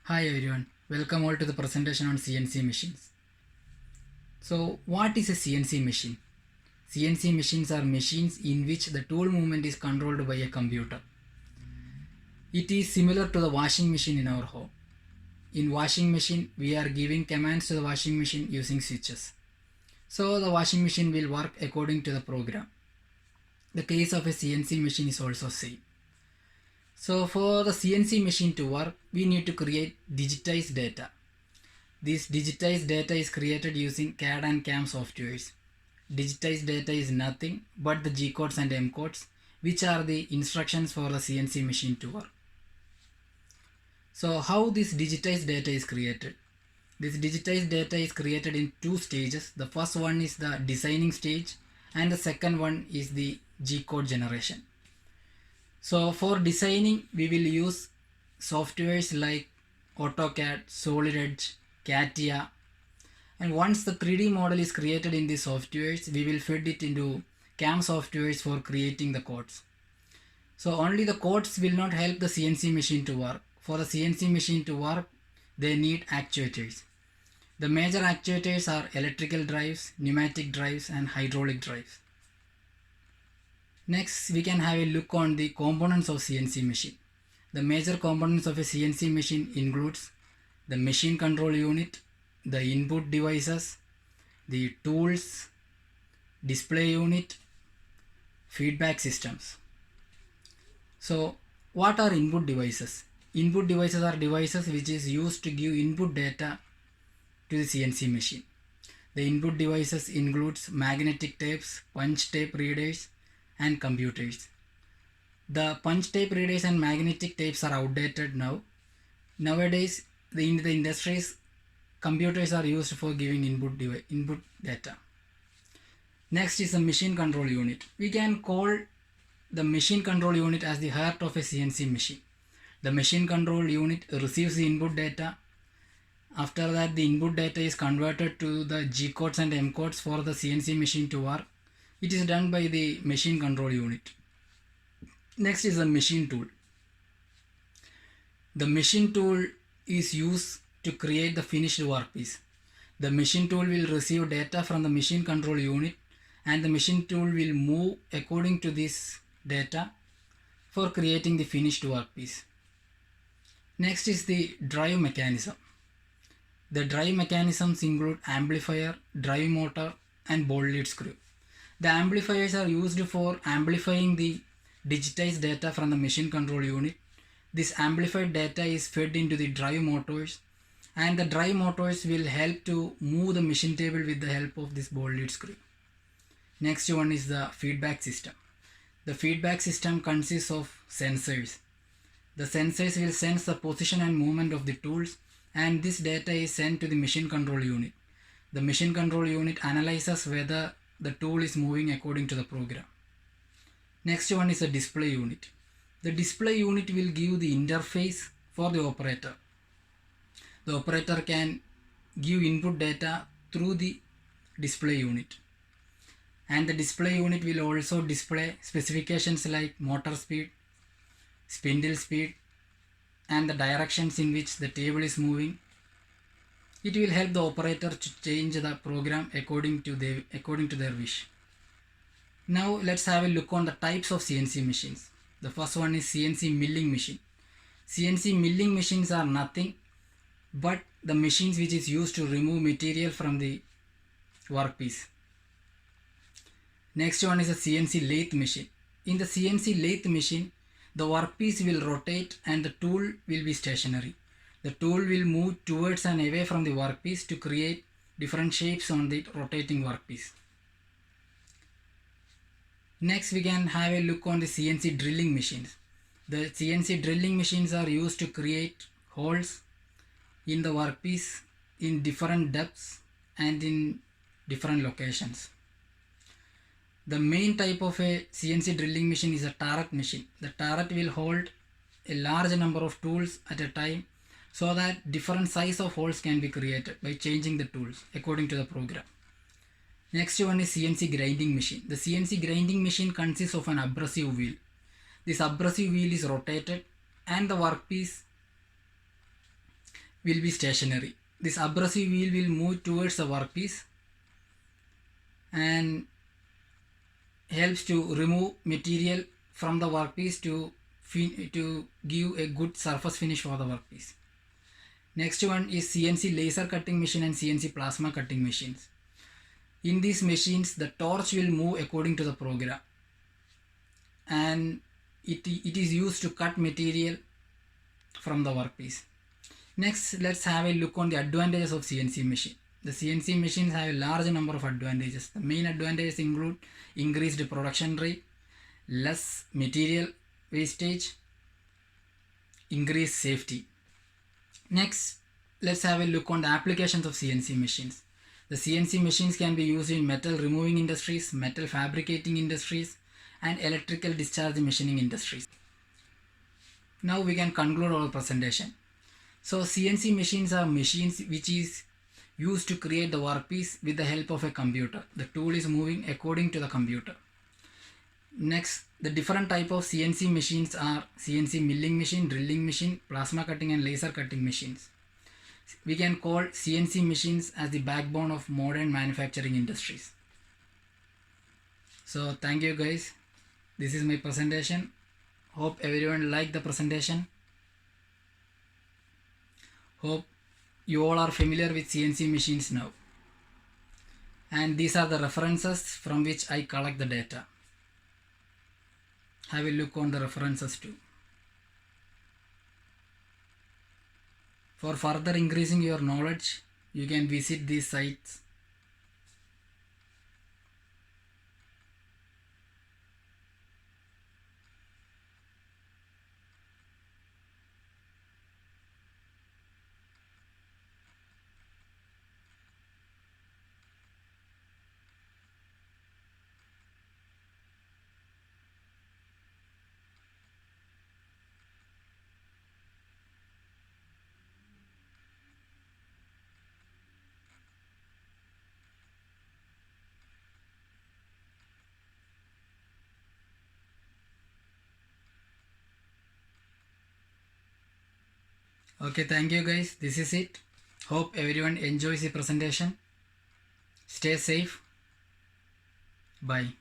Hi everyone, welcome all to the presentation on CNC machines. So, what is a CNC machine? CNC machines are machines in which the tool movement is controlled by a computer. It is similar to the washing machine in our home. In washing machine, we are giving commands to the washing machine using switches. So, the washing machine will work according to the program. The case of a CNC machine is also same. So, for the CNC machine to work, we need to create digitized data. This digitized data is created using CAD and CAM softwares. Digitized data is nothing but the G codes and M codes, which are the instructions for the CNC machine to work. So, how this digitized data is created? This digitized data is created in two stages. The first one is the designing stage, and the second one is the G code generation. So, for designing, we will use softwares like AutoCAD, Solid Edge, CATIA, and once the 3D model is created in these softwares, we will feed it into CAM softwares for creating the codes. So only the codes will not help the CNC machine to work. For the CNC machine to work, they need actuators. The major actuators are electrical drives, pneumatic drives, and hydraulic drives. Next, we can have a look on the components of CNC machine. The major components of a CNC machine includes the machine control unit, the input devices, the tools, display unit, feedback systems. So, what are input devices? Input devices are devices which is used to give input data to the CNC machine. The input devices includes magnetic tapes, punch tape readers, and computers. The punch tape readers and magnetic tapes are outdated now. Nowadays, in the industries, computers are used for giving input data. Next is the machine control unit. We can call the machine control unit as the heart of a CNC machine. The machine control unit receives the input data. After that, the input data is converted to the G codes and M codes for the CNC machine to work. It is done by the machine control unit. Next is the machine tool. The machine tool is used to create the finished workpiece. The machine tool will receive data from the machine control unit, and the machine tool will move according to this data for creating the finished workpiece. Next is the drive mechanism. The drive mechanisms include amplifier, drive motor, and ball lead screw. The amplifiers are used for amplifying the digitized data from the machine control unit. This amplified data is fed into the drive motors, and the drive motors will help to move the machine table with the help of this ball lead screw. Next one is the feedback system. The feedback system consists of sensors. The sensors will sense the position and movement of the tools, and this data is sent to the machine control unit. The machine control unit analyzes whether the tool is moving according to the program. Next one is a display unit. The display unit will give the interface for the operator. The operator can give input data through the display unit. And the display unit will also display specifications like motor speed, spindle speed, and the directions in which the table is moving. It will help the operator to change the program according to their wish. Now let's have a look on the types of CNC machines. The first one is CNC milling machine. CNC milling machines are nothing but the machines which is used to remove material from the workpiece. Next one is a CNC lathe machine. In the CNC lathe machine, the workpiece will rotate and the tool will be stationary. The tool will move towards and away from the workpiece to create different shapes on the rotating workpiece. Next, we can have a look on the CNC drilling machines. The CNC drilling machines are used to create holes in the workpiece in different depths and in different locations. The main type of a CNC drilling machine is a turret machine. The turret will hold a large number of tools at a time so that different size of holes can be created by changing the tools according to the program. Next one is CNC grinding machine. The CNC grinding machine consists of an abrasive wheel. This abrasive wheel is rotated and the workpiece will be stationary. This abrasive wheel will move towards the workpiece and helps to remove material from the workpiece to give a good surface finish for the workpiece. Next one is CNC laser cutting machine and CNC plasma cutting machines. In these machines, the torch will move according to the program, and it is used to cut material from the workpiece. Next, let's have a look on the advantages of CNC machine. The CNC machines have a large number of advantages. The main advantages include increased production rate, less material wastage, increased safety. Next, let's have a look on the applications of CNC machines. The CNC machines can be used in metal removing industries, metal fabricating industries, and electrical discharge machining industries. Now we can conclude our presentation. So CNC machines are machines which is used to create the workpiece with the help of a computer. The tool is moving according to the computer. Next, the different type of CNC machines are CNC milling machine, drilling machine, plasma cutting and laser cutting machines. We can call CNC machines as the backbone of modern manufacturing industries. So thank you guys. This is my presentation. Hope everyone liked the presentation. Hope you all are familiar with CNC machines now. And these are the references from which I collect the data. Have a look on the references too. For further increasing your knowledge, you can visit these sites. Okay, thank you guys. This is it. Hope everyone enjoys the presentation. Stay safe. Bye.